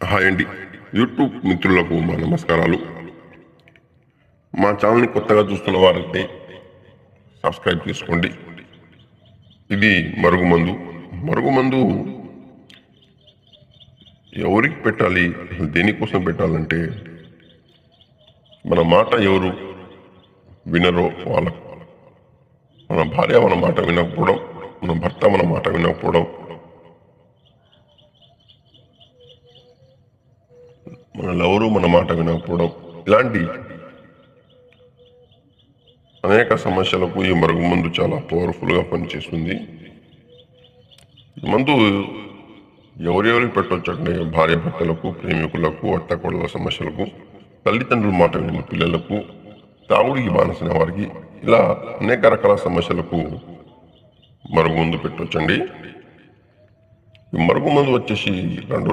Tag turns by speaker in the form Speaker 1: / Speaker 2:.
Speaker 1: Hi అండి. YouTube మిత్రులకు మా నమస్కారాలు. మా ఛానల్ని కొత్తగా చూస్తున్న వారైతే సబ్స్క్రైబ్ చేసుకోండి. ఇది మరుగుమందు. మరుగుమందు ఎవరికి పెట్టాలి, దేనికోసం పెట్టాలంటే మన మాట ఎవరు వినరో వాళ్ళకు. మన భార్య మన మాట వినకపోవడం, మన భర్త మన మాట వినకపోవడం, మన లవరు మన మాట వినకపోవడం, ఇలాంటి అనేక సమస్యలకు ఈ మరుగుమందు చాలా పవర్ఫుల్గా పనిచేస్తుంది. ఈ మందు ఎవరెవరికి పెట్టవచ్చు అంటే భార్య భర్తలకు, ప్రేమికులకు, అత్తకోడల సమస్యలకు, తల్లిదండ్రుల మాట విని పిల్లలకు, తాగుడికి బానిసిన వారికి, ఇలా అనేక రకాల సమస్యలకు మరుగుమందు పెట్టవచ్చండి. ఈ మరుగుమందు వచ్చేసి 2